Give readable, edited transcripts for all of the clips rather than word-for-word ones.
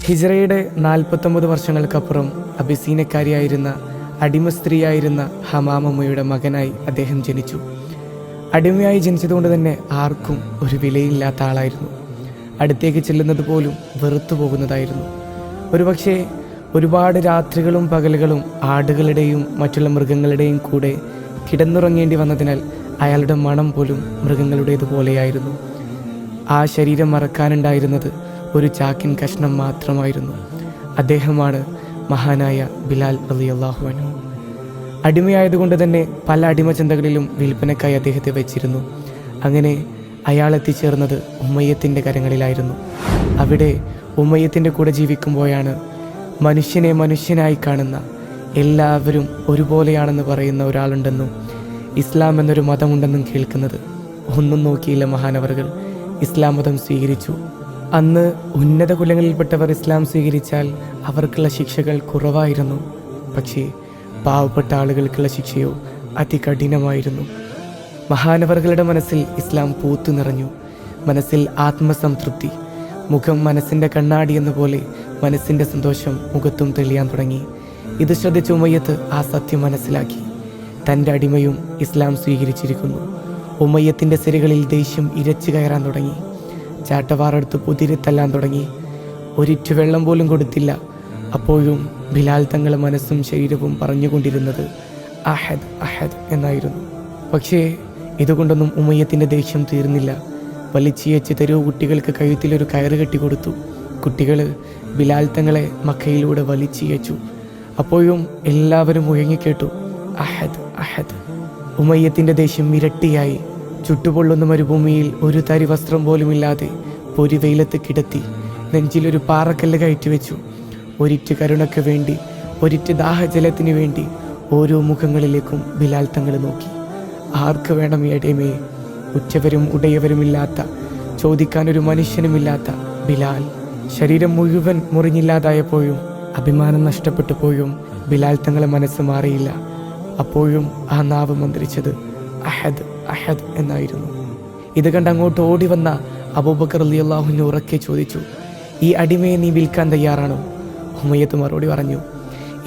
ഹിജ്റയുടെ 49 വർഷങ്ങൾക്കപ്പുറം അബിസീനക്കാരിയായിരുന്ന അടിമ സ്ത്രീയായിരുന്ന ഹമാമമ്മയുടെ മകനായി അദ്ദേഹം ജനിച്ചു. അടിമയായി ജനിച്ചതുകൊണ്ട് തന്നെ ആർക്കും ഒരു വിലയില്ലാത്ത ആളായിരുന്നു. അടുത്തേക്ക് ചെല്ലുന്നത് പോലും വെറുത്തു പോകുന്നതായിരുന്നു. ഒരുപക്ഷെ ഒരുപാട് രാത്രികളും പകലുകളും ആടുകളുടെയും മറ്റുള്ള മൃഗങ്ങളുടെയും കൂടെ കിടന്നുറങ്ങേണ്ടി വന്നതിനാൽ അയാളുടെ മണം പോലും മൃഗങ്ങളുടേതുപോലെയായിരുന്നു. ആ ശരീരം മറക്കാനുണ്ടായിരുന്നത് ഒരു ചാക്കിൻ കഷ്ണം മാത്രമായിരുന്നു. അദ്ദേഹമാണ് മഹാനായ ബിലാൽ റളിയല്ലാഹു അൻഹു. അടിമയായതുകൊണ്ട് തന്നെ പല അടിമചന്തകളിലും വിൽപ്പനക്കായി അദ്ദേഹത്തെ വെച്ചിരുന്നു. അങ്ങനെ അയാൾ എത്തിച്ചേർന്നത് ഉമയ്യത്തിൻ്റെ കരങ്ങളിലായിരുന്നു. അവിടെ ഉമയ്യത്തിൻ്റെ കൂടെ ജീവിക്കുമ്പോഴാണ് മനുഷ്യനെ മനുഷ്യനായി കാണുന്ന, എല്ലാവരും ഒരുപോലെയാണെന്ന് പറയുന്ന ഒരാളുണ്ടെന്നും ഇസ്ലാം എന്നൊരു മതമുണ്ടെന്നും കേൾക്കുന്നത്. ഒന്നും നോക്കിയില്ല മഹാനവറുകൾ ഇസ്ലാം മതം സ്വീകരിച്ചു. അന്ന് ഉന്നത കുലങ്ങളിൽപ്പെട്ടവർ ഇസ്ലാം സ്വീകരിച്ചാൽ അവർക്കുള്ള ശിക്ഷകൾ കുറവായിരുന്നു. പക്ഷേ പാവപ്പെട്ട ആളുകൾക്കുള്ള ശിക്ഷയോ അതികഠിനമായിരുന്നു. മഹാനവറുകളുടെ മനസ്സിൽ ഇസ്ലാം പൂത്തു നിറഞ്ഞു. മനസ്സിൽ ആത്മസംതൃപ്തി. മുഖം മനസ്സിൻ്റെ കണ്ണാടി എന്ന പോലെ മനസ്സിൻ്റെ സന്തോഷം മുഖത്തും തെളിയാൻ തുടങ്ങി. ഇത് ശ്രദ്ധിച്ച ഉമയ്യത്ത് ആ സത്യം മനസ്സിലാക്കി. തൻ്റെ അടിമയും ഇസ്ലാം സ്വീകരിച്ചിരിക്കുന്നു. ഉമയ്യത്തിൻ്റെ സിരകളിൽ ദേഷ്യം ഇരച്ചു കയറാൻ തുടങ്ങി. ചാട്ടവാറെടുത്ത് പുതിരിത്തല്ലാൻ തുടങ്ങി. ഒരിറ്റു വെള്ളം പോലും കൊടുത്തില്ല. അപ്പോഴും ബിലാൽ തങ്ങളുടെ മനസ്സും ശരീരവും പറഞ്ഞുകൊണ്ടിരുന്നത് അഹദ് അഹദ് എന്നായിരുന്നു. പക്ഷേ ഇതുകൊണ്ടൊന്നും ഉമയ്യത്തിൻ്റെ ദേഷ്യം തീർന്നില്ല. വലിച്ചിയച്ച് തെരുവ് കുട്ടികൾക്ക് കഴുത്തിലൊരു കയറ് കെട്ടിക്കൊടുത്തു. കുട്ടികൾ ബിലാൽ തങ്ങളെ മക്കയിലൂടെ വലിച്ചിയച്ചു. അപ്പോഴും എല്ലാവരും മുഴങ്ങിക്കേട്ടു അഹദ് അഹദ്. ഉമയ്യത്തിൻ്റെ ദേഷ്യം ഇരട്ടിയായി. ചുട്ടുപൊള്ളുന്ന മരുഭൂമിയിൽ ഒരു തരി വസ്ത്രം പോലുമില്ലാതെ പൊരി വെയിലത്ത് കിടത്തി നെഞ്ചിലൊരു പാറക്കല്ല് കയറ്റി വെച്ചു. ഒരിറ്റ് കരുണയ്ക്ക് വേണ്ടി, ഒരിറ്റ് ദാഹജലത്തിന് വേണ്ടി ഓരോ മുഖങ്ങളിലേക്കും ബിലാൽ തങ്ങൾ നോക്കി. ആർക്ക് വേണം ഈ അടിമയെ? ഉച്ചവരും ഉടയവരുമില്ലാത്ത, ചോദിക്കാനൊരു മനുഷ്യനുമില്ലാത്ത ബിലാൽ. ശരീരം മുഴുവൻ മുറിഞ്ഞില്ലാതായപ്പോഴും അഭിമാനം നഷ്ടപ്പെട്ടപ്പോഴും ബിലാൽ തങ്ങളെ മനസ്സ് മാറിയില്ല. അപ്പോഴും ആ നാവ് മന്ത്രിച്ചത് അഹദ് അഹദ് എന്നായിരുന്നു. ഇത് കണ്ട് അങ്ങോട്ട് ഓടി വന്ന അബൂബക്കർ റളിയല്ലാഹു അൻഹു ഉറക്കെ ചോദിച്ചു, ഈ അടിമയെ നീ വിൽക്കാൻ തയ്യാറാണോ? ഉമയ്യത്ത് മറുപടി പറഞ്ഞു,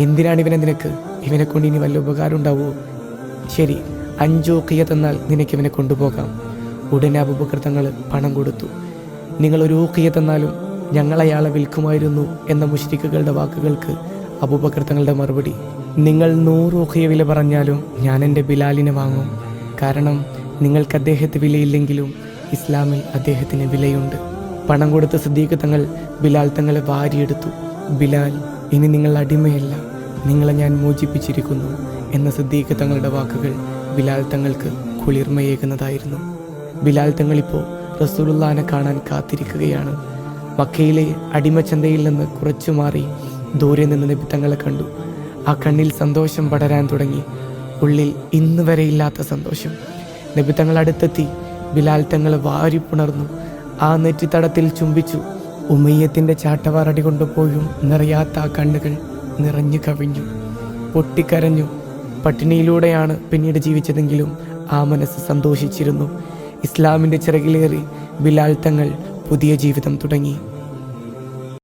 എന്തിനാണ് ഇവനെ നിനക്ക്? ഇവനെ കൊണ്ട് ഇനി വല്ല ഉപകാരം ഉണ്ടാവുമോ? ശരി, 5 ഉഖിയ തന്നാൽ നിനക്ക് ഇവനെ കൊണ്ടുപോകാം. ഉടനെ അബൂബക്കർ തങ്ങൾ പണം കൊടുത്തു. നിങ്ങൾ ഒരു ഉഖിയ തന്നാലും ഞങ്ങൾ അയാളെ വിൽക്കുമായിരുന്നു എന്ന മുശ്രിക്കുകളുടെ വാക്കുകൾക്ക് അബൂബക്കർ തങ്ങളുടെ മറുപടി, നിങ്ങൾ 100 ഉഖിയ വില പറഞ്ഞാലും ഞാൻ എൻ്റെ ബിലാലിനെ വാങ്ങും. കാരണം നിങ്ങൾക്ക് അദ്ദേഹത്തെ വിലയില്ലെങ്കിലും ഇസ്ലാമിൽ അദ്ദേഹത്തിന് വിലയുണ്ട്. പണം കൊടുത്ത സിദ്ദീഖ് തങ്ങൾ ബിലാൽ തങ്ങളെ വാരിയെടുത്തു. ബിലാൽ, ഇനി നിങ്ങൾ അടിമയല്ല, നിങ്ങളെ ഞാൻ മോചിപ്പിച്ചിരിക്കുന്നു എന്ന സിദ്ദീഖ് തങ്ങളുടെ വാക്കുകൾ ബിലാൽ തങ്ങൾക്ക് കുളിർമയേകുന്നതായിരുന്നു. ബിലാൽ തങ്ങളിപ്പോൾ റസൂലുള്ളാഹിനെ കാണാൻ കാത്തിരിക്കുകയാണ്. മക്കയിലെ അടിമച്ചന്തയിൽ നിന്ന് കുറച്ചു മാറി ദൂരെ നിന്ന് നബി തങ്ങളെ കണ്ടു. ആ കണ്ണിൽ സന്തോഷം പടരാൻ തുടങ്ങി. ഉള്ളിൽ ഇന്ന് വരെ ഇല്ലാത്ത സന്തോഷം. നബി തങ്ങൾ അടുത്തെത്തി ബിലാൽ തങ്ങളെ വാരിപ്പുണർന്നു. ആ നെറ്റിത്തടത്തിൽ ചുംബിച്ചു. ഉമയ്യത്തിൻ്റെ ചാട്ടവാറടി കൊണ്ടുപോയും നിറയാത്ത ആ കണ്ണുകൾ നിറഞ്ഞു കവിഞ്ഞു. പൊട്ടിക്കരഞ്ഞു. പട്ടിണിയിലൂടെയാണ് പിന്നീട് ജീവിച്ചതെങ്കിലും ആ മനസ്സ് സന്തോഷിച്ചിരുന്നു. ഇസ്ലാമിൻ്റെ ചിറകിലേറി ബിലാൽ തങ്ങൾ പുതിയ ജീവിതം തുടങ്ങി.